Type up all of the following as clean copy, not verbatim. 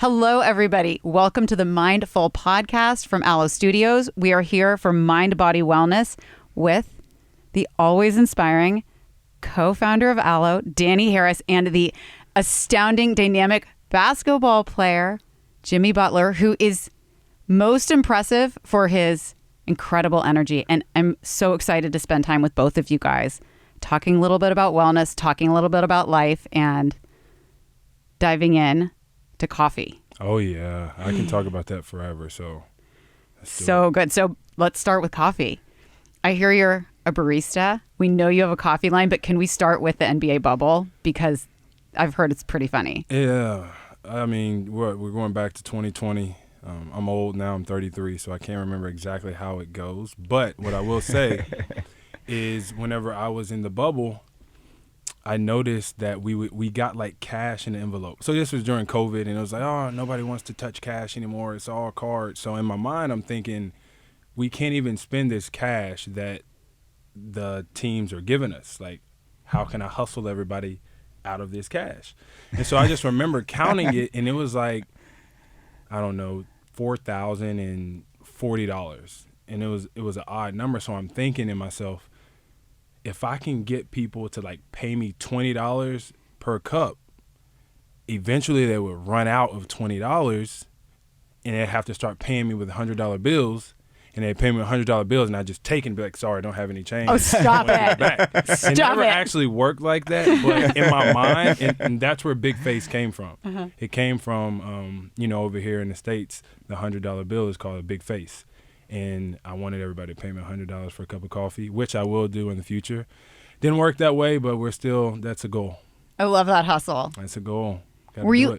Hello, everybody. Welcome to the Mindful podcast from Alo Studios. We are here for mind, body wellness with the always inspiring co-founder of Alo, Danny Harris, and the astounding, dynamic basketball player, Jimmy Butler, who is most impressive for his incredible energy. And I'm so excited to spend time with both of you guys, talking a little bit about wellness, talking a little bit about life, and diving in to coffee. Oh yeah, I can talk about that forever. So good. So let's start with coffee. I hear you're a barista. We know you have a coffee line, but can we start with the NBA bubble? Because I've heard it's pretty funny. Yeah, I mean, we're going back to 2020. I'm old now. I'm 33, so I can't remember exactly how it goes. But what I will say is, whenever I was in the bubble, I noticed that we got like cash in the envelope. So this was during COVID, and it was like, oh, nobody wants to touch cash anymore. It's all cards. So in my mind, I'm thinking, we can't even spend this cash that the teams are giving us. Like, how can I hustle everybody out of this cash? And so I just remember counting it, and it was like, I don't know, $4,040, and it was an odd number. So I'm thinking to myself, if I can get people to like pay me $20 per cup, eventually they would run out of $20, and they'd have to start paying me with $100 bills. And they pay me $100 bills, and I just take and be like, sorry, I don't have any change. Oh, stop it. It never actually worked like that, but in my mind, and that's where Big Face came from. Uh-huh. It came from, over here in the States, the $100 bill is called a Big Face. And I wanted everybody to pay me $100 for a cup of coffee, which I will do in the future. Didn't work that way, but that's a goal. I love that hustle. That's a goal. Were you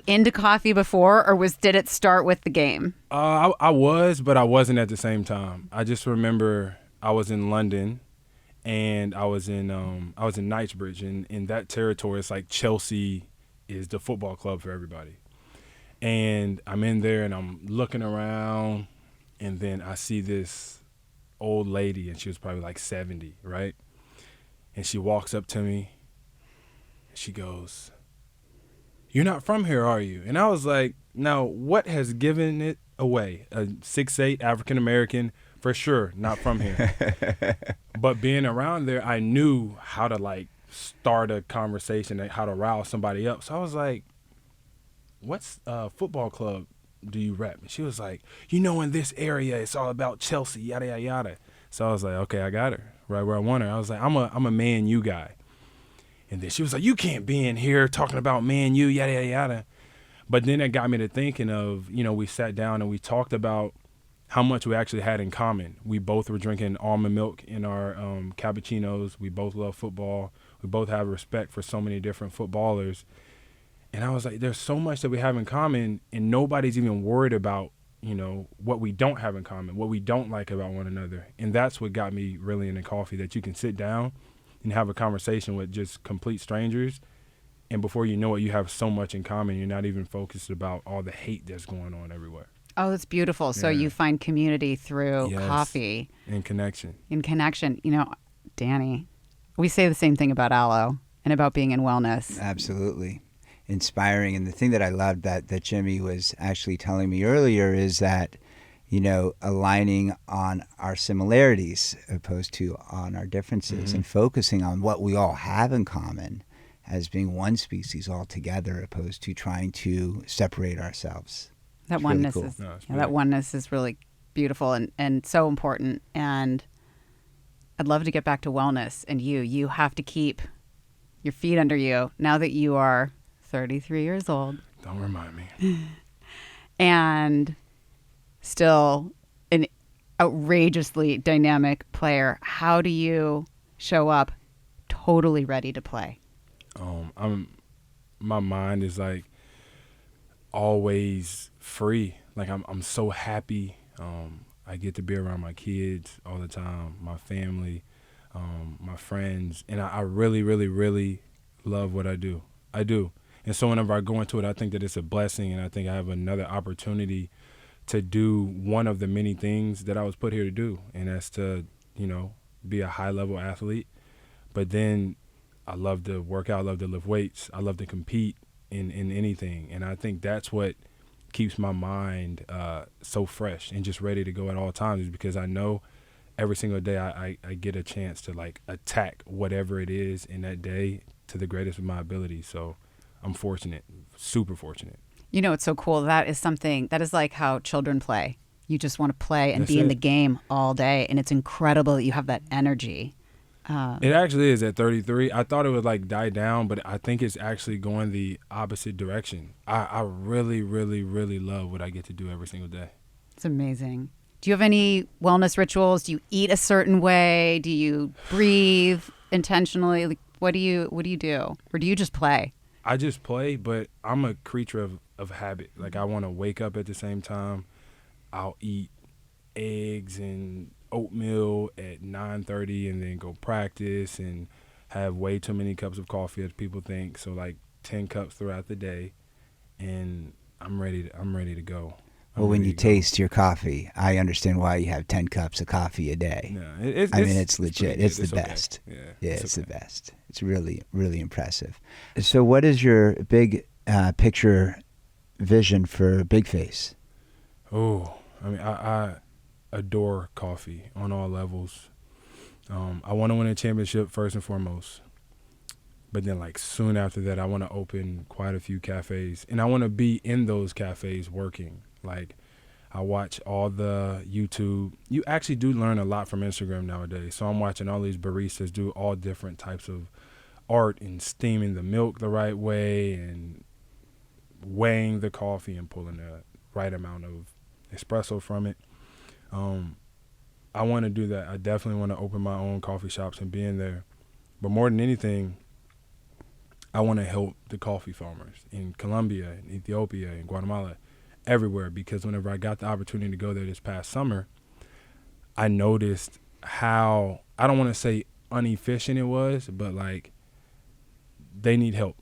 into coffee before, or did it start with the game? I was, but I wasn't at the same time. I just remember I was in London, and I was in Knightsbridge, and in that territory, it's like Chelsea is the football club for everybody. And I'm in there, and I'm looking around, and then I see this old lady, and she was probably like 70, right? And she walks up to me, and she goes, "You're not from here, are you?" And I was like, now, what has given it away? A 6'8" African-American, for sure, not from here. But being around there, I knew how to, like, start a conversation and how to rile somebody up. So I was like, what's football club do you rep? And she was like, in this area, it's all about Chelsea, yada, yada, yada. So I was like, okay, I got her right where I want her. I was like, I'm a Man U guy. And then she was like, you can't be in here talking about Man U, yada, yada, yada. But then it got me to thinking of, we sat down and we talked about how much we actually had in common. We both were drinking almond milk in our cappuccinos. We both love football. We both have respect for so many different footballers. And I was like, there's so much that we have in common, and nobody's even worried about, what we don't have in common, what we don't like about one another. And that's what got me really into coffee, that you can sit down and have a conversation with just complete strangers, and before you know it, you have so much in common. You're not even focused about all the hate that's going on everywhere. Oh, that's beautiful. So you find community through coffee. And connection. Danny, we say the same thing about Alo and about being in wellness. Absolutely. Inspiring. And the thing that I loved that Jimmy was actually telling me earlier is that, aligning on our similarities opposed to on our differences, mm-hmm. and focusing on what we all have in common as being one species all together opposed to trying to separate ourselves. That it's oneness really cool. that oneness is really beautiful and so important. And I'd love to get back to wellness, and you have to keep your feet under you now that you are 33 years old. Don't remind me. And still an outrageously dynamic player. How do you show up totally ready to play? My mind is like always free. Like I'm so happy. I get to be around my kids all the time, my family, my friends, and I really, really, really love what I do. I do. And so whenever I go into it, I think that it's a blessing, and I think I have another opportunity to do one of the many things that I was put here to do, and that's to, be a high-level athlete. But then I love to work out, I love to lift weights, I love to compete, in anything. And I think that's what keeps my mind so fresh and just ready to go at all times, is because I know every single day I get a chance to like attack whatever it is in that day to the greatest of my ability. So I'm fortunate, super fortunate. You know, it's so cool. That is something that is like how children play. You just want to play and That's be in it. the game all day. And it's incredible that you have that energy. It actually is at 33. I thought it would like die down, but I think it's actually going the opposite direction. I really, really, really love what I get to do every single day. It's amazing. Do you have any wellness rituals? Do you eat a certain way? Do you breathe intentionally? Like, what do you do? Or do you just play? I just play, but I'm a creature of habit. Like, I want to wake up at the same time. I'll eat eggs and oatmeal at 9:30 and then go practice and have way too many cups of coffee, as people think. So like 10 cups throughout the day, and I'm ready to go. Well, when you taste your coffee, I understand why you have 10 cups of coffee a day. No, it's legit. It's the best. Okay. Yeah, it's the best. It's really, really impressive. So what is your big picture vision for Big Face? Oh, I mean, I adore coffee on all levels. I want to win a championship first and foremost. But then, like, soon after that, I want to open quite a few cafes. And I want to be in those cafes working. Like, I watch all the YouTube. You actually do learn a lot from Instagram nowadays. So I'm watching all these baristas do all different types of art and steaming the milk the right way and weighing the coffee and pulling the right amount of espresso from it. I want to do that. I definitely want to open my own coffee shops and be in there. But more than anything, I want to help the coffee farmers in Colombia, in Ethiopia, in Guatemala, everywhere, because whenever I got the opportunity to go there this past summer, I noticed how, I don't want to say inefficient it was, but like they need help.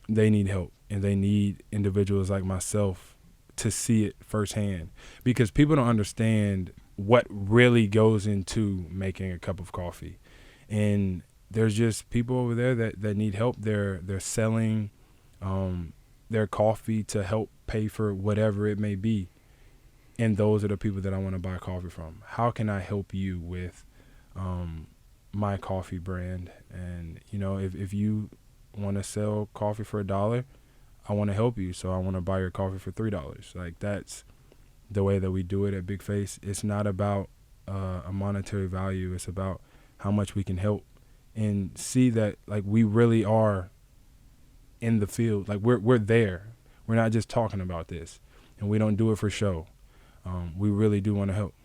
They need help, and they need individuals like myself to see it firsthand, because people don't understand what really goes into making a cup of coffee. And there's just people over there that need help. They're selling their coffee to help pay for whatever it may be. And those are the people that I want to buy coffee from. How can I help you with my coffee brand? And, you know, if you want to sell coffee for $1, I want to help you. So I want to buy your coffee for $3. Like, that's the way that we do it at Big Face. It's not about a monetary value. It's about how much we can help and see that, like, we really are in the field. Like, we're there. We're not just talking about this, and we don't do it for show. We really do want to help.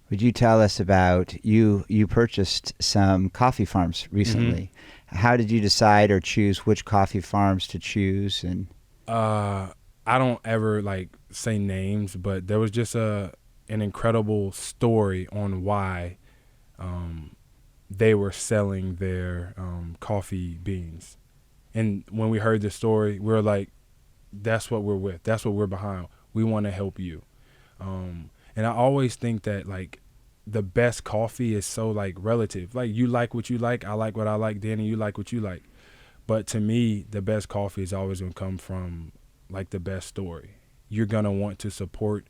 Would you tell us about, you purchased some coffee farms recently. Mm-hmm. How did you decide or choose which coffee farms to choose? And I don't ever like say names, but there was just an incredible story on why they were selling their coffee beans. And when we heard the story, we were like, that's what we're with. That's what we're behind. We want to help you. And I always think that, like, the best coffee is so, like, relative. Like, you like what you like. I like what I like. Danny, you like what you like. But to me, the best coffee is always going to come from, like, the best story. You're going to want to support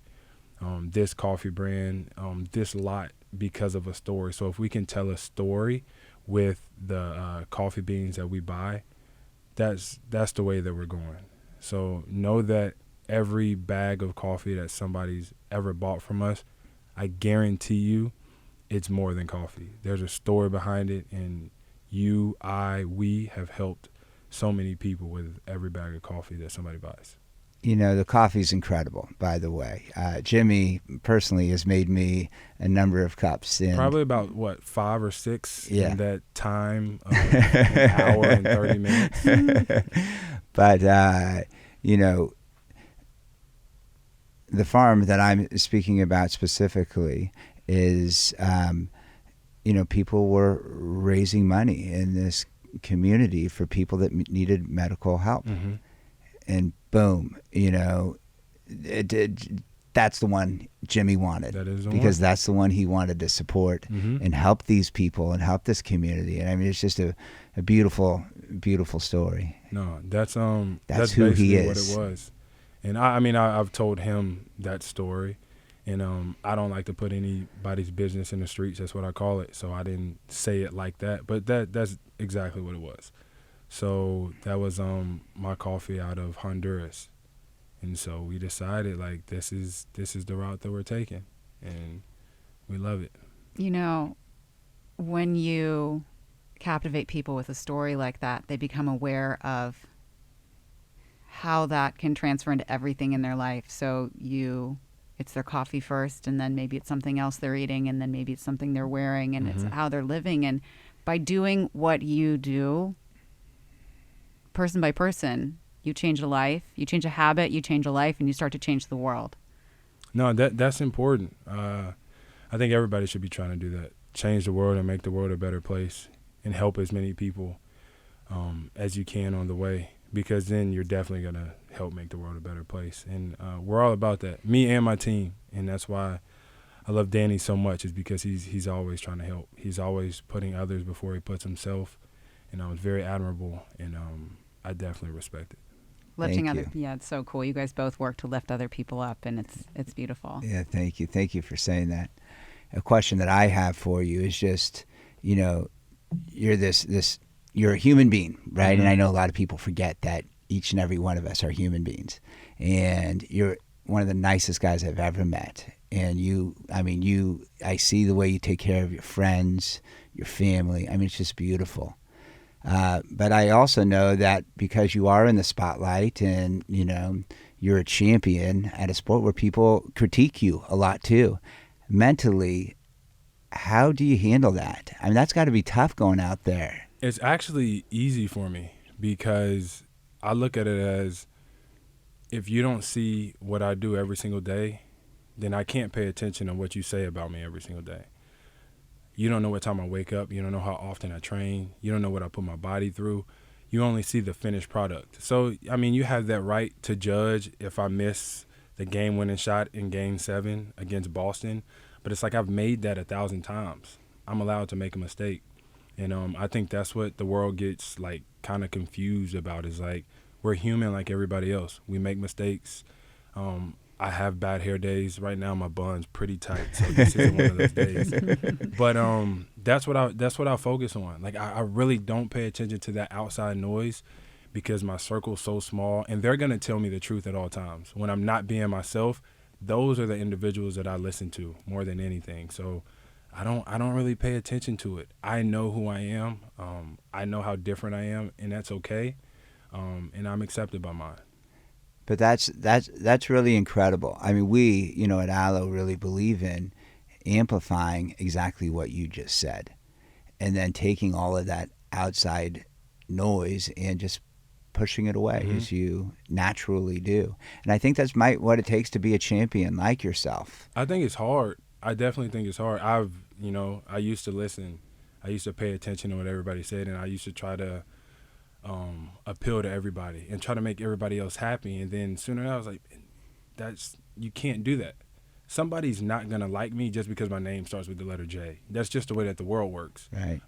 this coffee brand, this lot, because of a story. So if we can tell a story with the coffee beans that we buy, that's the way that we're going. So know that every bag of coffee that somebody's ever bought from us, I guarantee you it's more than coffee. There's a story behind it, and we have helped so many people with every bag of coffee that somebody buys. You know, the coffee's incredible, by the way. Jimmy personally has made me a number of cups. Probably about, 5 or 6 yeah. in that time, an hour and 30 minutes. But, you know, the farm that I'm speaking about specifically is, you know, people were raising money in this community for people that needed medical help. Mm-hmm. And boom, you know, the that's the one Jimmy wanted. That is the because one. that's the one he wanted to support and help these people and help this community. And I mean, it's just a beautiful, beautiful story. No, that's who basically he what is. it was. And I've told him that story, and I don't like to put anybody's business in the streets. That's what I call it. So I didn't say it like that, but that's exactly what it was. So that was my coffee out of Honduras, and so we decided like this is the route that we're taking, and we love it. You know, when you captivate people with a story like that, they become aware of how that can transfer into everything in their life. So it's their coffee first, and then maybe it's something else they're eating, and then maybe it's something they're wearing, and it's how they're living. And by doing what you do, person by person, you change a life, you change a habit, you change a life, and you start to change the world. No, that's important. I think everybody should be trying to do that. Change the world and make the world a better place, and help as many people as you can on the way, because then you're definitely going to help make the world a better place. And we're all about that, me and my team. And that's why I love Danny so much, is because he's always trying to help. He's always putting others before he puts himself. And it's very admirable, and I definitely respect it. Lifting other, yeah, it's so cool. You guys both work to lift other people up, and it's beautiful. Yeah, thank you for saying that. A question that I have for you is just, you're you're a human being, right? And I know a lot of people forget that each and every one of us are human beings, and you're one of the nicest guys I've ever met. And I see the way you take care of your friends, your family. I mean, it's just beautiful. But I also know that because you are in the spotlight and, you're a champion at a sport where people critique you a lot too. Mentally, how do you handle that? I mean, that's got to be tough going out there. It's actually easy for me, because I look at it as, if you don't see what I do every single day, then I can't pay attention to what you say about me every single day. You don't know what time I wake up. You don't know how often I train. You don't know what I put my body through. You only see the finished product. So, you have that right to judge if I miss the game-winning shot in Game 7 against Boston. But it's like I've made that 1,000 times. I'm allowed to make a mistake. And I think that's what the world gets, like, kind of confused about, is, like, we're human like everybody else. We make mistakes. I have bad hair days. Right now my bun's pretty tight, so this isn't one of those days. But that's what I focus on. Like, I really don't pay attention to that outside noise, because my circle's so small, and they're gonna tell me the truth at all times. When I'm not being myself, those are the individuals that I listen to more than anything. So I don't really pay attention to it. I know who I am. I know how different I am, and that's okay. And I'm accepted by mine. But that's really incredible. I mean, we, at Alo really believe in amplifying exactly what you just said, and then taking all of that outside noise and just pushing it away as you naturally do. And I think that's what it takes to be a champion like yourself. I think it's hard. I definitely think it's hard. I used to listen. I used to pay attention to what everybody said, and I used to try to appeal to everybody and try to make everybody else happy. And then sooner or later I was like, you can't do that. Somebody's not gonna like me just because my name starts with the letter J. That's just the way that the world works. Right.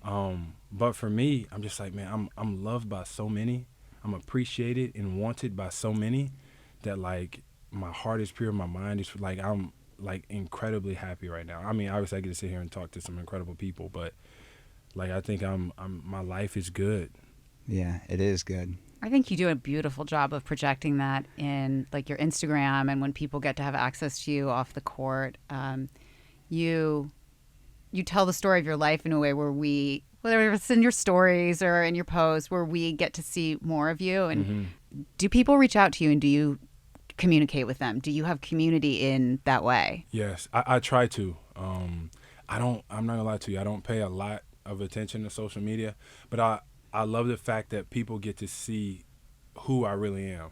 But for me, I'm just like, man, I'm loved by so many. I'm appreciated and wanted by so many that, like, my heart is pure, my mind is, like, I'm, like, incredibly happy right now. I mean, obviously I get to sit here and talk to some incredible people, but, like, I think my life is good. Yeah, it is good. I think you do a beautiful job of projecting that in, like, your Instagram, and when people get to have access to you off the court. You tell the story of your life in a way where whether it's in your stories or in your posts, where we get to see more of you. And do people reach out to you, and do you communicate with them? Do you have community in that way? Yes, I try to. I'm not gonna lie to you. I don't pay a lot of attention to social media, but I love the fact that people get to see who I really am.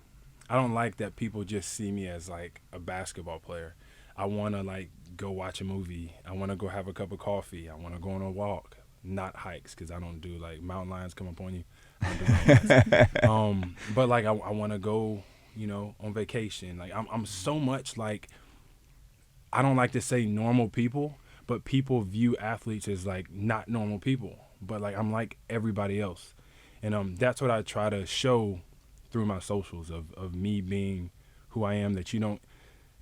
I don't like that people just see me as, like, a basketball player. I want to, like, go watch a movie. I want to go have a cup of coffee. I want to go on a walk, not hikes, because I don't do, like, mountain lions come up on you. I don't do mountain lions. But, like, I want to go, on vacation. Like, I'm so much, like, I don't like to say normal people, but people view athletes as like not normal people. But like I'm like everybody else, and that's what I try to show through my socials of me being who I am. That you don't,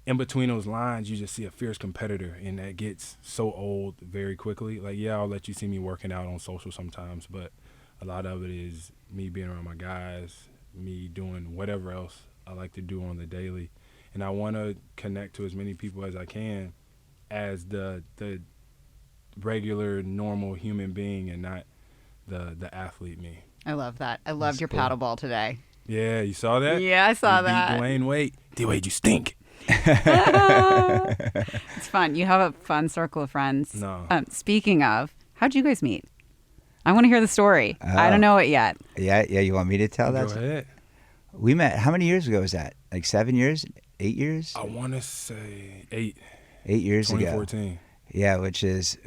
in between those lines, you just see a fierce competitor, and that gets so old very quickly. Like, yeah, I'll let you see me working out on social sometimes, but a lot of it is me being around my guys, me doing whatever else I like to do on the daily. And I want to connect to as many people as I can as the regular, normal human being and not the athlete me. I love that. I loved your cool. paddleball today. Yeah, you saw that? Yeah, I saw you that. Beat Dwayne Wade. D-Wade, you stink. It's fun. You have a fun circle of friends. No. Speaking of, how'd you guys meet? I want to hear the story. I don't know it yet. Yeah. You want me to tell that? Go ahead. We met. How many years ago was that? Like 7 years? 8 years? I want to say 8. 8 years 2014. ago. Yeah, which is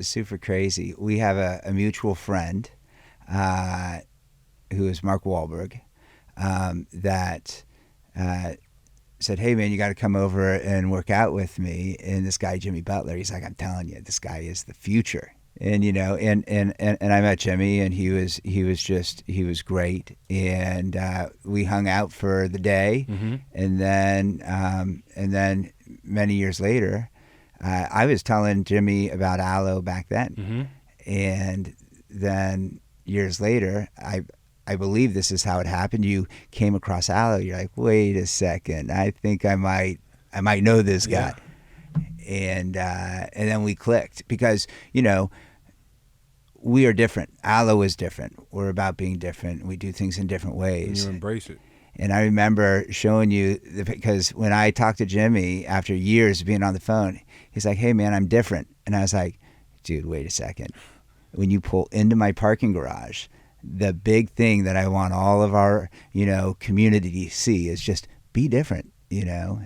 super crazy. We have a mutual friend who is Mark Wahlberg that said, "Hey man, you got to come over and work out with me." And this guy Jimmy Butler, he's like, "I'm telling you, this guy is the future." And you know, and I met Jimmy, and he was great, and we hung out for the day, Mm-hmm. and then many years later, I was telling Jimmy about Alo back then, Mm-hmm. and then years later, I believe this is how it happened. You came across Alo. You're like, wait a second, I think I might know this guy. Yeah. And then we clicked because, you know, we are different. Alo is different. We're about being different. We do things in different And ways. you embrace it. And I remember showing you, because when I talked to Jimmy after years of being on the phone, he's like, "Hey man, I'm different." And I was like, "Dude, wait a second. When you pull into my parking garage, the big thing that I want all of our, you know, community to see is just be different." You know,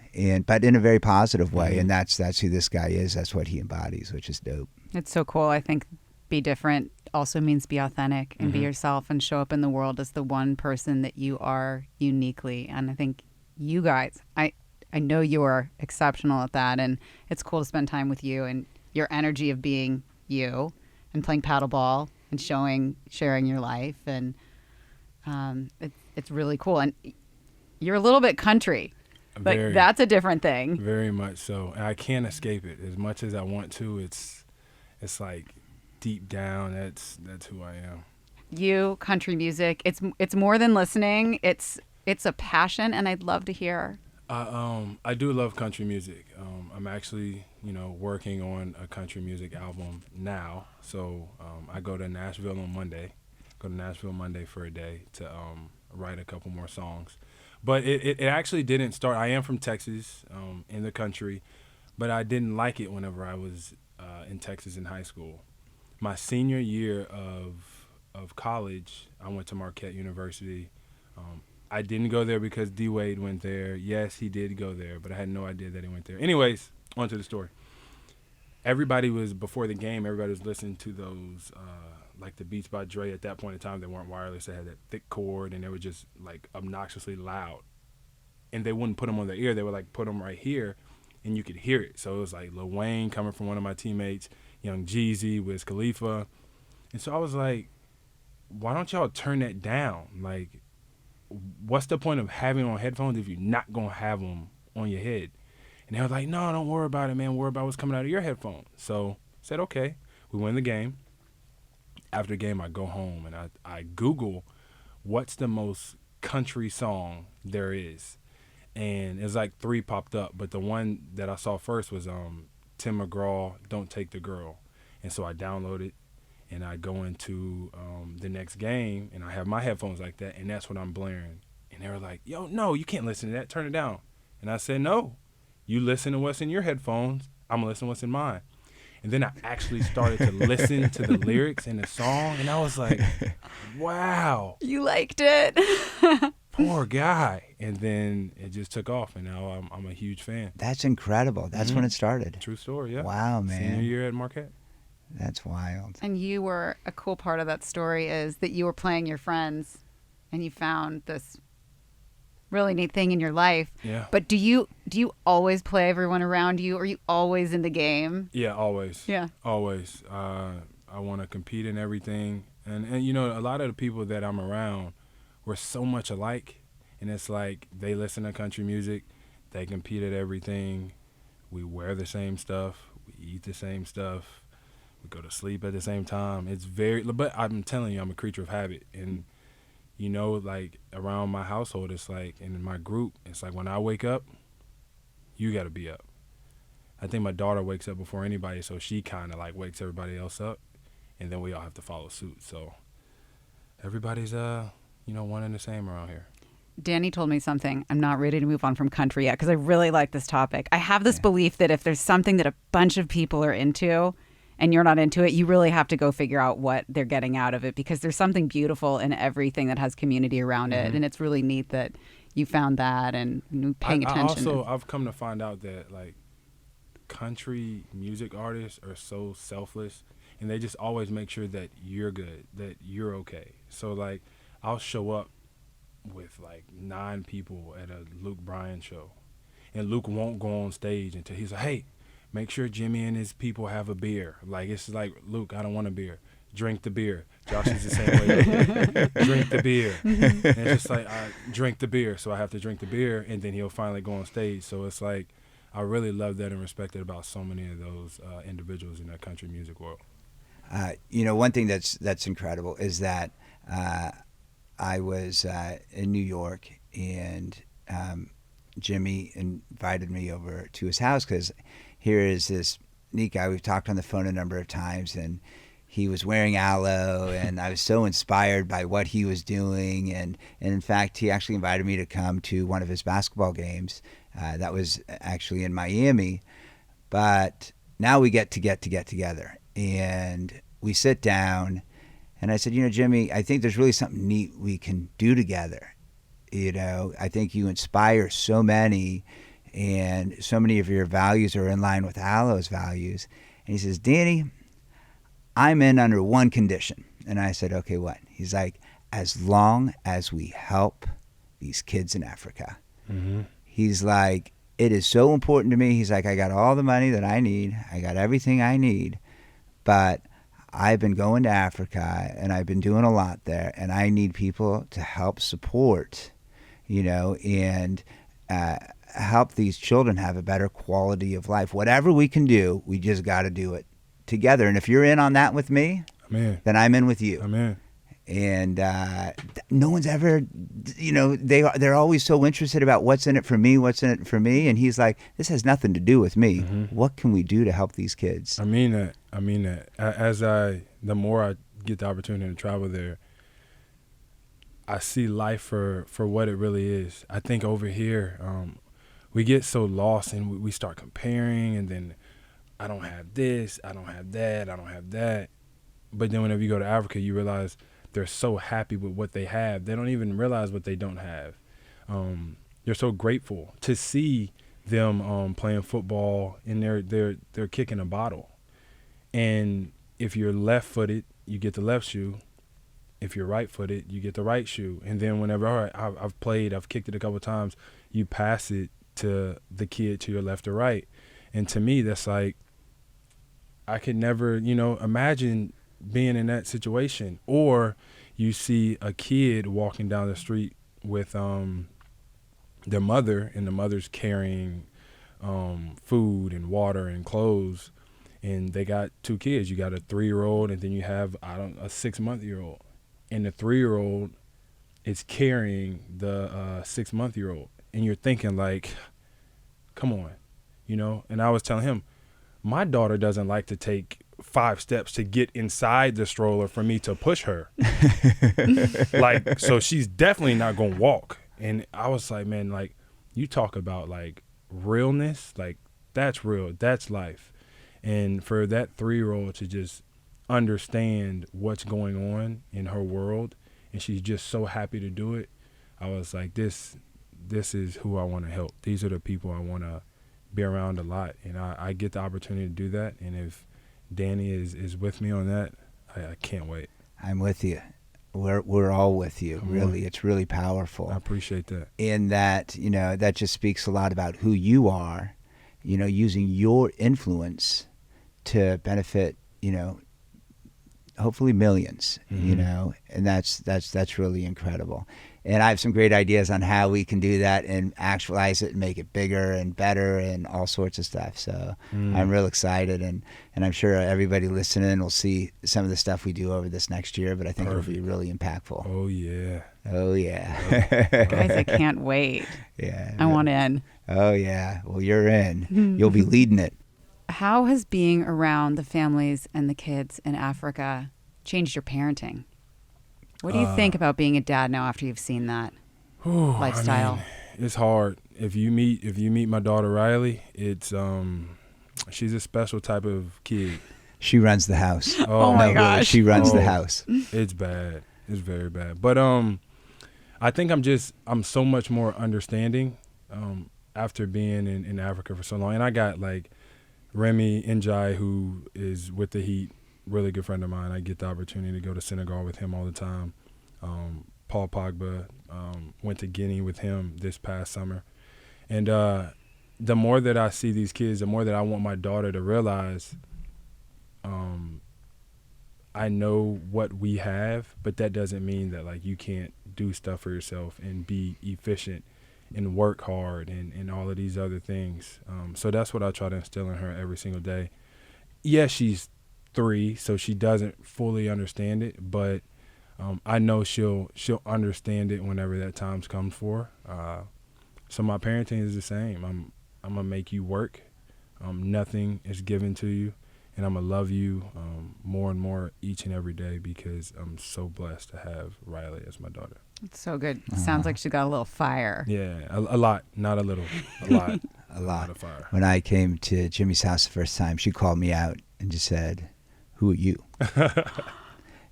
but in a very positive way, Mm-hmm. and that's who this guy is. That's what he embodies, which is dope. It's so cool. I think be different also means be authentic and be Mhm. yourself and show up in the world as the one person that you are uniquely. And I think you guys, I know you are exceptional at that. And it's cool to spend time with you and your energy of being you and playing paddleball and sharing your life. And it's really cool. And you're a little bit country. Like Very, that's a different thing. very much so. And I can't escape it. As much as I want to, it's like deep down, that's who I am. You, country music, it's more than listening. It's a passion, and I'd love to hear. I do love country music. I'm actually, working on a country music album now. So I go to Nashville on Monday. Go to Nashville Monday for a day to write a couple more songs. But it actually didn't start. I am from Texas, in the country, but I didn't like it whenever I was in Texas in high school. My senior year of college, I went to Marquette University. I didn't go there because D. Wade went there. Yes, he did go there, but I had no idea that he went there. Anyways, on to the story. Before the game, everybody was listening to those, like the Beats by Dre. At that point in time, they weren't wireless. They had that thick cord, and they were just, like, obnoxiously loud. And they wouldn't put them on their ear. They would, like, put them right here, and you could hear it. So it was, like, Lil Wayne coming from one of my teammates, Young Jeezy, Wiz Khalifa. And so I was like, why don't y'all turn that down? Like, what's the point of having on headphones if you're not going to have them on your head? And they were like, no, don't worry about it, man. Worry about what's coming out of your headphones. So I said, okay. We win the game. After the game, I go home and I Google what's the most country song there is. And it was like 3 popped up, but the one that I saw first was Tim McGraw, Don't Take the Girl. And so I download it, and I go into the next game, and I have my headphones like that, and that's what I'm blaring. And they were like, yo, no, you can't listen to that. Turn it down. And I said, no. You listen to what's in your headphones. I'm going to listen to what's in mine. And then I actually started to listen to the lyrics in the song, and I was like, wow. You liked it. Poor guy. And then it just took off, and now I'm a huge fan. That's incredible. That's when it started. True story, yeah. Wow, man. Senior year at Marquette. That's wild. And you were, a cool part of that story is that you were playing your friends and you found this really neat thing in your life. Yeah. But do you always play everyone around you? Or are you always in the game? Yeah, always. Yeah. Always. I want to compete in everything. And you know, a lot of the people that I'm around, we're so much alike. And it's like they listen to country music, they compete at everything. We wear the same stuff, we eat the same stuff, we go to sleep at the same time. But I'm telling you, I'm a creature of habit. And, you know, like around my household, it's like, and in my group, it's like when I wake up, you got to be up. I think my daughter wakes up before anybody, so she kind of like wakes everybody else up, and then we all have to follow suit. So everybody's, one and the same around here. Danny told me something. I'm not ready to move on from country yet because I really like this topic. I have this belief that if there's something that a bunch of people are into and you're not into it, you really have to go figure out what they're getting out of it, because there's something beautiful in everything that has community around it. And it's really neat that you found that and paying attention. I've come to find out that like country music artists are so selfless, and they just always make sure that you're good, that you're okay. So like I'll show up with like 9 people at a Luke Bryan show, and Luke won't go on stage until he's like, hey, make sure Jimmy and his people have a beer. Like, it's like, Luke, I don't want a beer. Drink the beer. Josh is the same way. Drink the beer. And it's just like, I drink the beer, so I have to drink the beer, and then he'll finally go on stage. So it's like, I really love that and respect it about so many of those individuals in that country music world. One thing that's incredible is that I was in New York, and Jimmy invited me over to his house because here is this neat guy. We've talked on the phone a number of times, and he was wearing Alo, and I was so inspired by what he was doing. And in fact, he actually invited me to come to one of his basketball games. That was actually in Miami. But now we get together, and we sit down. And I said, Jimmy, I think there's really something neat we can do together. I think you inspire so many, and so many of your values are in line with Alo's values. And he says, Danny, I'm in under one condition. And I said, okay, what? He's like, as long as we help these kids in Africa. Mm-hmm. He's like, it is so important to me. He's like, I got all the money that I need. I got everything I need. But I've been going to Africa, and I've been doing a lot there, and I need people to help support, and help these children have a better quality of life. Whatever we can do, we just got to do it together. And if you're in on that with me, Amen. Then I'm in with you. Amen. And no one's ever, they're always so interested about what's in it for me, and he's like, this has nothing to do with me. Mm-hmm. What can we do to help these kids? I mean that. The more I get the opportunity to travel there, I see life for what it really is. I think over here, we get so lost, and we start comparing, and then I don't have this, I don't have that, I don't have that. But then whenever you go to Africa, you realize they're so happy with what they have. They don't even realize what they don't have. They're so grateful to see them playing football, and they're kicking a bottle. And if you're left-footed, you get the left shoe. If you're right-footed, you get the right shoe. And then whenever, all right, I've kicked it a couple of times, you pass it to the kid to your left or right. And to me, that's like, I could never, imagine being in that situation. Or you see a kid walking down the street with their mother, and the mother's carrying food and water and clothes, and they got 2 kids. You got a 3-year-old, and then you have a 6-month-year-old, and the 3-year-old is carrying the 6-month-year-old, and you're thinking like, come on, And I was telling him, my daughter doesn't like to take 5 steps to get inside the stroller for me to push her. Like, so she's definitely not gonna walk. And I was like, man, like, you talk about like realness, like that's real, that's life. And for that 3-year-old to just understand what's going on in her world, and she's just so happy to do it, I was like, this is who I want to help. These are the people I want to be around a lot, and I get the opportunity to do that. And if Danny is with me on that, I can't wait. I'm with you. we're all with you. Come Really, on. it's really powerful. I appreciate that. In that, that just speaks a lot about who you are. Using your influence to benefit, hopefully millions. And that's really incredible. And I have some great ideas on how we can do that and actualize it and make it bigger and better and all sorts of stuff. So I'm real excited, and I'm sure everybody listening will see some of the stuff we do over this next year, but I think it'll be really impactful. Oh, yeah. Oh, yeah. Guys, I can't wait. Yeah. I want in. Oh, yeah. Well, you're in. You'll be leading it. How has being around the families and the kids in Africa changed your parenting? What do you think about being a dad now after you've seen that lifestyle? I mean, it's hard. If you meet my daughter Riley, it's she's a special type of kid. She runs the house. Oh my gosh. Really, she runs the house. It's bad. It's very bad. But I think I'm so much more understanding after being in Africa for so long. And I got like Remy Njai, who is with the Heat, really good friend of mine. I get the opportunity to go to Senegal with him all the time. Paul Pogba, went to Guinea with him this past summer. And the more that I see these kids, the more that I want my daughter to realize I know what we have, but that doesn't mean that like you can't do stuff for yourself and be efficient and work hard and all of these other things. So that's what I try to instill in her every single day. Yeah, she's 3, so she doesn't fully understand it, but I know she'll understand it whenever that time comes for her. So my parenting is the same. I'm gonna make you work. Nothing is given to you, and I'm gonna love you more and more each and every day because I'm so blessed to have Riley as my daughter. It's so good. Sounds like she's got a little fire. Yeah, a lot, not a little, a lot, A lot of fire. When I came to Jimmy's house the first time, she called me out and just said, "Who are you?"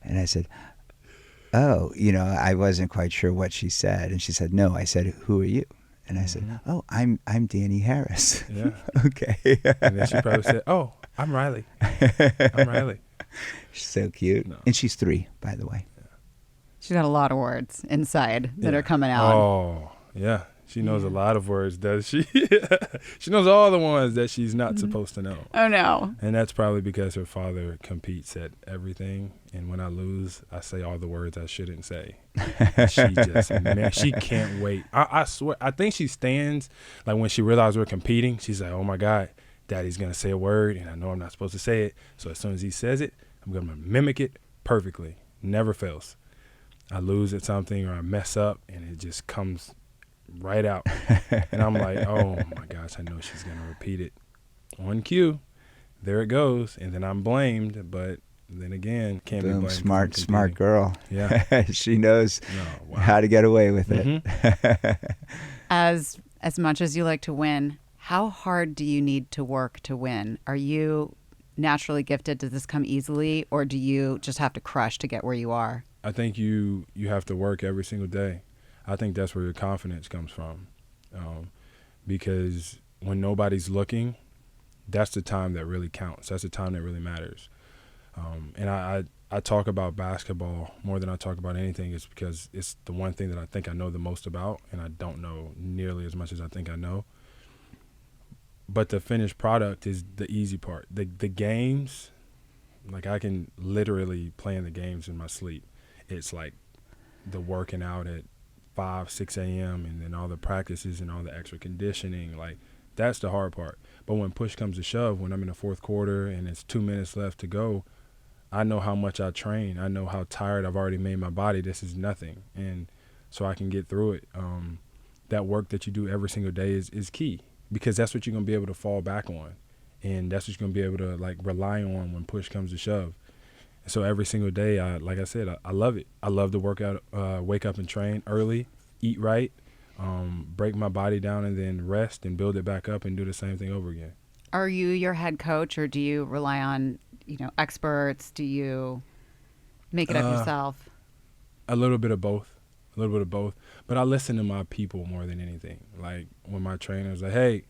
And I said, "Oh, I wasn't quite sure what she said." And she said, "No." I said, "Who are you?" And I said, "Oh, I'm Danny Harris." Yeah. Okay. And then she probably said, "Oh, I'm Riley. I'm Riley." She's so cute. No. And she's 3, by the way. She's got a lot of words inside that are coming out. Oh, yeah. She knows a lot of words, does she? She knows all the ones that she's not supposed to know. Oh, no. And that's probably because her father competes at everything. And when I lose, I say all the words I shouldn't say. She can't wait. I swear, I think she stands, like when she realizes we're competing, she's like, oh my God, Daddy's going to say a word and I know I'm not supposed to say it. So as soon as he says it, I'm going to mimic it perfectly. Never fails. I lose at something or I mess up and it just comes right out. And I'm like, oh my gosh, I know she's going to repeat it on cue. There it goes. And then I'm blamed, but then again, can't be blamed. Smart girl. Yeah. She knows how to get away with it. As much as you like to win, how hard do you need to work to win? Are you naturally gifted? Does this come easily, or do you just have to crush to get where you are? I think you have to work every single day. I think that's where your confidence comes from. Because when nobody's looking, that's the time that really counts. That's the time that really matters. And I talk about basketball more than I talk about anything is because it's the one thing that I think I know the most about, and I don't know nearly as much as I think I know. But the finished product is the easy part. The games, like I can literally play in the games in my sleep. It's like the working out at 5, 6 a.m. and then all the practices and all the extra conditioning, like that's the hard part. But when push comes to shove, when I'm in the fourth quarter and it's 2 minutes left to go, I know how much I train. I know how tired I've already made my body. This is nothing. And so I can get through it. That work that you do every single day is key because that's what you're going to be able to fall back on. And that's what you're going to be able to like rely on when push comes to shove. So every single day, like I said, I love it. I love to work out, wake up and train early, eat right, break my body down and then rest and build it back up and do the same thing over again. Are you your head coach or do you rely on, experts? Do you make it up yourself? A little bit of both. But I listen to my people more than anything. Like when my trainer's like, hey,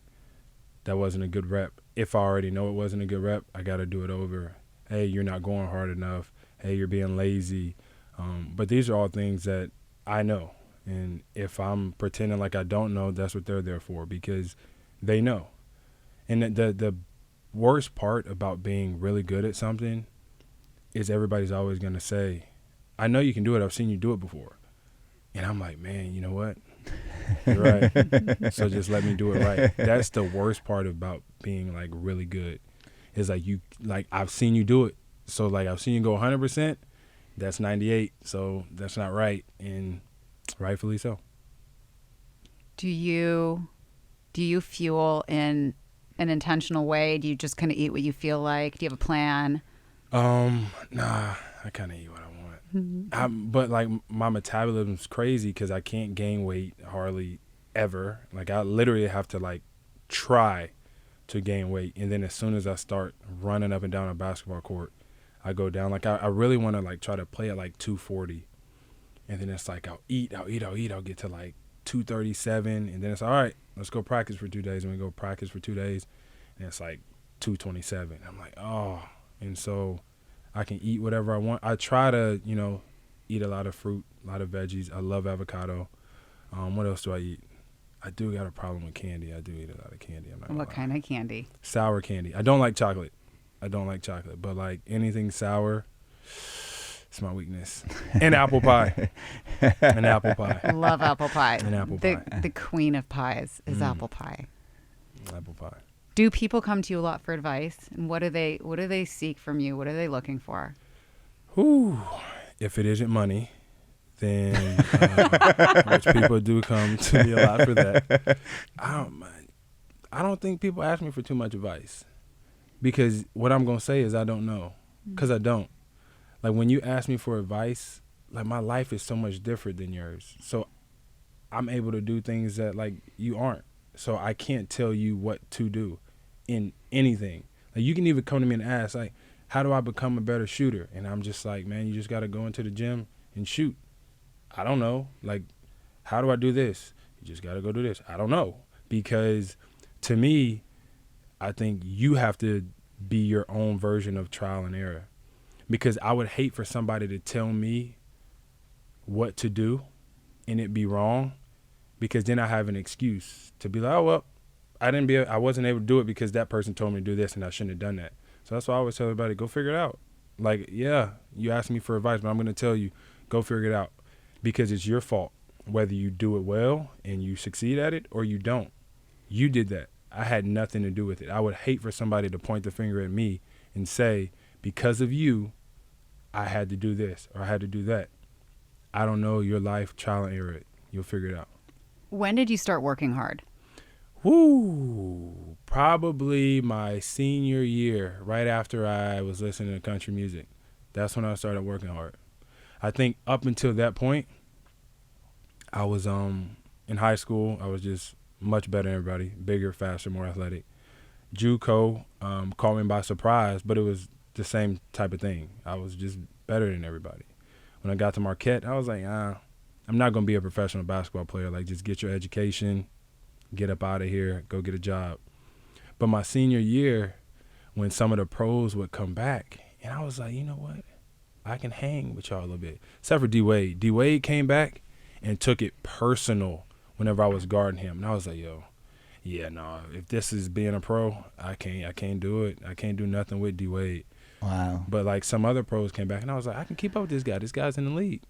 that wasn't a good rep. If I already know it wasn't a good rep, I got to do it over. Hey, you're not going hard enough. Hey, you're being lazy. But these are all things that I know. And if I'm pretending like I don't know, that's what they're there for, because they know. And the worst part about being really good at something is everybody's always going to say, I know you can do it. I've seen you do it before. And I'm like, man, you know what? You're right. So just let me do it right. That's the worst part about being like really good, is like I've seen you do it. So like I've seen you go 100%. That's 98. So that's not right. And rightfully so. Do you fuel in an intentional way? Do you just kind of eat what you feel like? Do you have a plan? Nah, I kind of eat what I want. But like my metabolism's crazy because I can't gain weight hardly ever. Like I literally have to like try to gain weight. And then as soon as I start running up and down a basketball court, I go down. Like I really want to like try to play at like 240. And then it's like I'll eat. I'll get to like 237. And then it's all right, let's go practice for 2 days. And we go practice for 2 days. And it's like 227. I'm like, oh. And so I can eat whatever I want. I try to, eat a lot of fruit, a lot of veggies. I love avocado. What else do I eat? I do got a problem with candy. I do eat a lot of candy. I'm not gonna What lie. kind of candy? Sour candy. I don't like chocolate. But like anything sour, it's my weakness. And apple pie. Love apple pie. And apple pie. The queen of pies is apple pie. Apple pie. Do people come to you a lot for advice? And what do they seek from you? What are they looking for? Whew. If it isn't money, then which people do come to me a lot for that. I don't think people ask me for too much advice, because what I'm going to say is I don't know, because I don't. Like when you ask me for advice, like my life is so much different than yours. So I'm able to do things that like you aren't. So I can't tell you what to do in anything. Like you can even come to me and ask, like, how do I become a better shooter? And I'm just like, man, you just got to go into the gym and shoot. I don't know. Like, how do I do this? You just got to go do this. I don't know. Because to me, I think you have to be your own version of trial and error. Because I would hate for somebody to tell me what to do and it be wrong, because then I have an excuse to be like, oh, well, I wasn't able to do it because that person told me to do this and I shouldn't have done that. So that's why I always tell everybody, go figure it out. Like, yeah, you asked me for advice, but I'm going to tell you, go figure it out, because it's your fault whether you do it well and you succeed at it or you don't. You did that. I had nothing to do with it. I would hate for somebody to point the finger at me and say, because of you, I had to do this or I had to do that. I don't know your life, trial and error it. You'll figure it out. When did you start working hard? Woo! Probably my senior year, right after I was listening to country music. That's when I started working hard. I think up until that point, I was in high school. I was just much better than everybody, bigger, faster, more athletic. JUCO caught me by surprise, but it was the same type of thing. I was just better than everybody. When I got to Marquette, I was like, I'm not going to be a professional basketball player. Like, just get your education, get up out of here, go get a job. But my senior year, when some of the pros would come back, and I was like, you know what? I can hang with y'all a little bit. Except for D-Wade. D-Wade came back and took it personal whenever I was guarding him. And I was like, if this is being a pro, I can't do it. I can't do nothing with D-Wade. Wow. But like some other pros came back and I was like, I can keep up with this guy. This guy's in the league.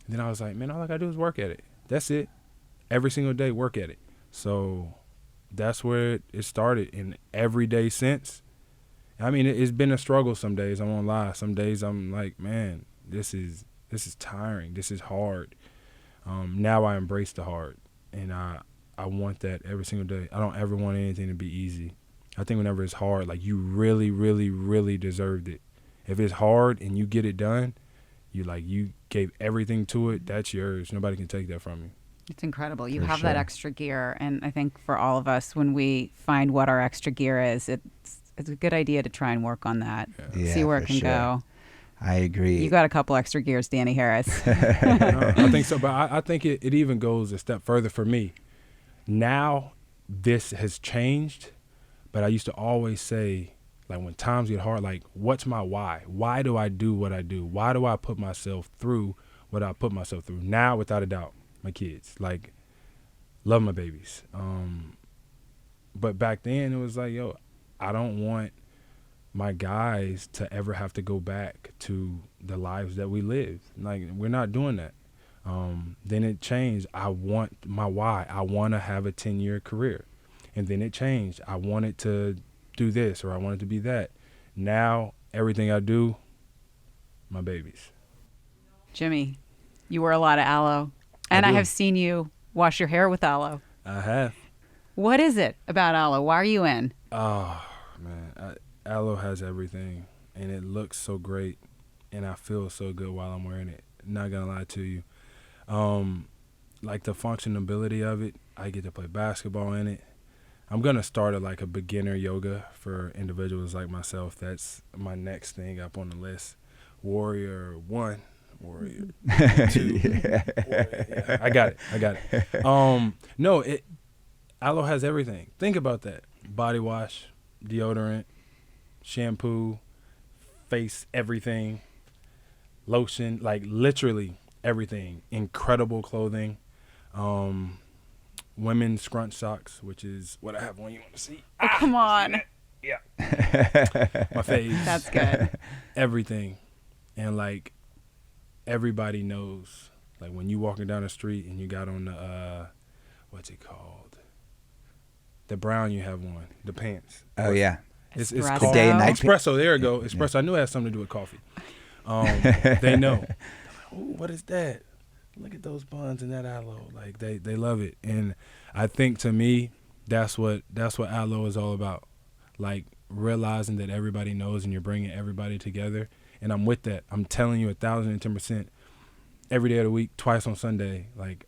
And then I was like, man, all I gotta do is work at it. That's it. Every single day, work at it. So that's where it started. And every day since, I mean, it's been a struggle some days. I won't lie. Some days I'm like, man, this is tiring. This is hard. Now I embrace the hard. And I want that every single day. I don't ever want anything to be easy. I think whenever it's hard, like you really, really, really deserved it. If it's hard and you get it done, you gave everything to it, that's yours. Nobody can take that from you. It's incredible. You For have sure. that extra gear. And I think for all of us, when we find what our extra gear is, it's a good idea to try and work on that. Yeah, See where it for can sure. go. I agree. You got a couple extra gears, Danny Harris. I think so, but I think it even goes a step further for me. Now this has changed, but I used to always say, like when times get hard, like what's my why? Why do I do what I do? Why do I put myself through what I put myself through. Now, without a doubt, my kids, like, love my babies. But back then it was like, yo, I don't want my guys to ever have to go back to the lives that we lived. Like, we're not doing that. Then it changed. I want my why. I want to have a 10-year career. And then it changed. I wanted to do this, or I wanted to be that. Now, everything I do, my babies. Jimmy, you wear a lot of aloe. And I have seen you wash your hair with aloe. I have. What is it about aloe? Why are you in? Oh, man. Aloe has everything, and it looks so great, and I feel so good while I'm wearing it. Not going to lie to you. Like the functionability of it, I get to play basketball in it. I'm going to start a beginner yoga for individuals like myself. That's my next thing up on the list. Warrior 1, Warrior 2. Yeah. Warrior, yeah. I got it. No, aloe has everything. Think about that. Body wash, deodorant, shampoo, face everything, lotion, like literally everything. Incredible clothing. Women's scrunch socks, which is what I have on. You want to see? Oh, come on. Yeah. My face. That's good. Everything. And like everybody knows, like when you walking down the street and you got on the what's it called? The brown you have on, the pants. Oh yeah. It's Espresso. called The day and night espresso. There we go. Espresso. I knew it had something to do with coffee. They know. Ooh, what is that? Look at those buns and that aloe. Like they love it. And I think to me, that's what aloe is all about. Like realizing that everybody knows and you're bringing everybody together. And I'm with that. I'm telling you 1,010%. Every day of the week, twice on Sunday. Like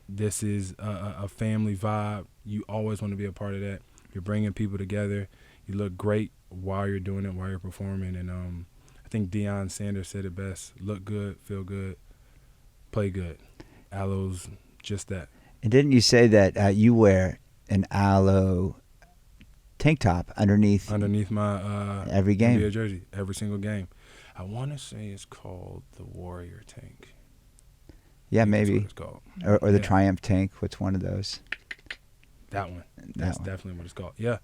this is a family vibe. You always want to be a part of that. You're bringing people together. You look great while you're doing it, while you're performing. And I think Deion Sanders said it best. Look good, feel good, play good. Aloe's just that. And didn't you say that you wear an aloe tank top underneath my every game? NBA jersey, every single game. I want to say it's called the Warrior tank. Yeah, That's maybe. what it's called. Or the Triumph tank. What's one of those? That one. That's definitely what it's called. Yeah.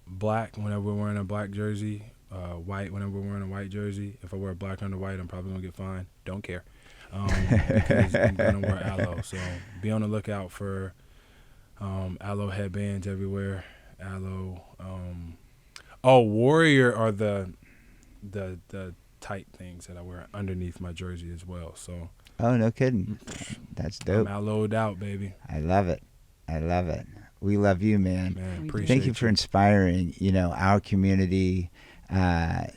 Black whenever we're wearing a black jersey. White whenever we're wearing a white jersey. If I wear black under white, I'm probably going to get fined. Don't care. Because I'm going to wear aloe. So be on the lookout for aloe headbands everywhere. Aloe. Warrior are the tight things that I wear underneath my jersey as well. So. Oh, no kidding. That's dope. I'm aloed out, baby. I love it. We love you, man. Appreciate Thank you for inspiring, our community,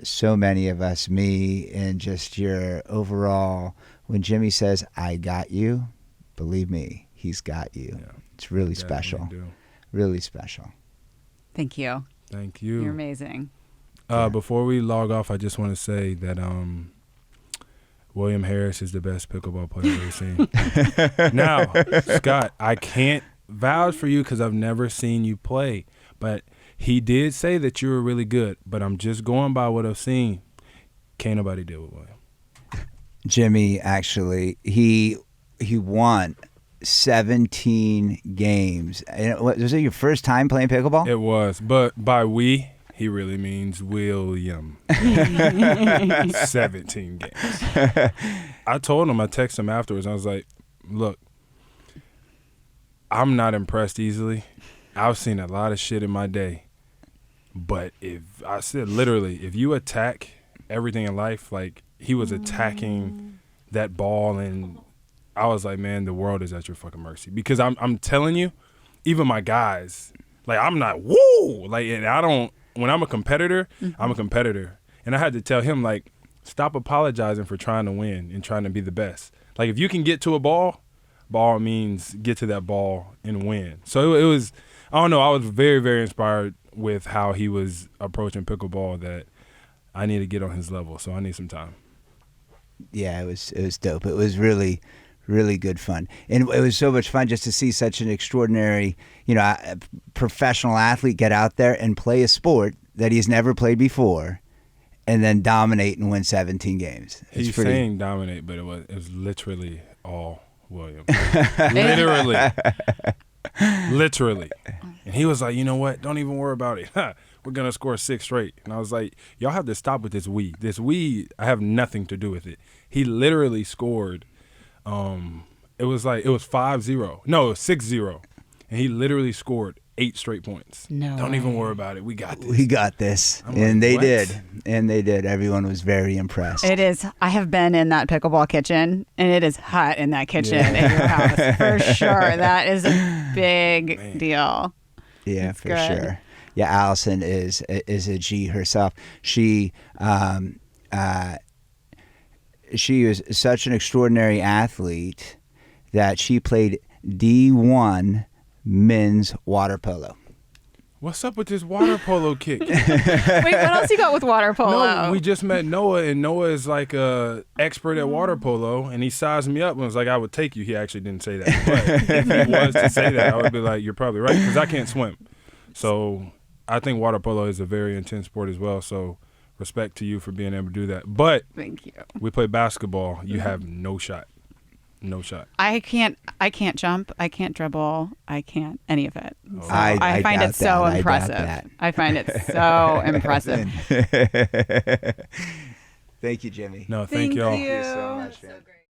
so many of us, me, and just your overall, when Jimmy says, I got you, believe me, he's got you. Yeah, it's really special. Really special. Thank you. Thank you. You're amazing. Before we log off, I just want to say that William Harris is the best pickleball player I've ever seen. Now, Scott, I can't vouch for you because I've never seen you play, but he did say that you were really good, but I'm just going by what I've seen. Can't nobody deal with William. Jimmy, actually, he won 17 games. Was it your first time playing pickleball? It was, but by we, he really means William. 17 games. I told him, I texted him afterwards. I was like, look, I'm not impressed easily. I've seen a lot of shit in my day. But if you attack everything in life, like he was attacking that ball, and I was like, man, the world is at your fucking mercy. Because I'm telling you, even my guys, like I'm not woo. Like, and I don't. When I'm a competitor, I'm a competitor. And I had to tell him, like, stop apologizing for trying to win and trying to be the best. Like, if you can get to a ball means get to that ball and win. So it was, I don't know, I was very, very inspired with how he was approaching pickleball, that I need to get on his level. So I need some time. Yeah, it was dope. It was really, really good fun. And it was so much fun just to see such an extraordinary, professional athlete get out there and play a sport that he's never played before and then dominate and win 17 games. It's He's pretty- saying dominate, but it was literally all William. Literally. Literally. And he was like, you know what? Don't even worry about it. We're going to score 6 straight. And I was like, y'all have to stop with this we. This we, I have nothing to do with it. He literally scored, it was 5-0. No, it was 6-0. And he literally scored 8 straight points. No Don't way. even worry about it. We got this. We got this. I'm And like, they what? did. And they did. Everyone was very impressed. It is. I have been in that pickleball kitchen, and it is hot in that kitchen at your house for sure. That is a big deal. Yeah, That's for good. sure. Yeah, Alyson is a G herself. She was such an extraordinary athlete that she played D1 men's water polo. What's up with this water polo kick? Wait, what else you got with water polo? No, we just met Noah, and Noah is like a expert at water polo, and he sized me up and was like, I would take you. He actually didn't say that. But if he was to say that, I would be like, you're probably right, because I can't swim. So I think water polo is a very intense sport as well, so respect to you for being able to do that. But Thank you. we play basketball. You have no shot. No shot. I can't jump. I can't dribble. I can't any of it. So I find doubt it so that. I doubt impressive. that. I find it so impressive. Thank you, Jimmy. No, thank y'all. you. Thank you so much, man.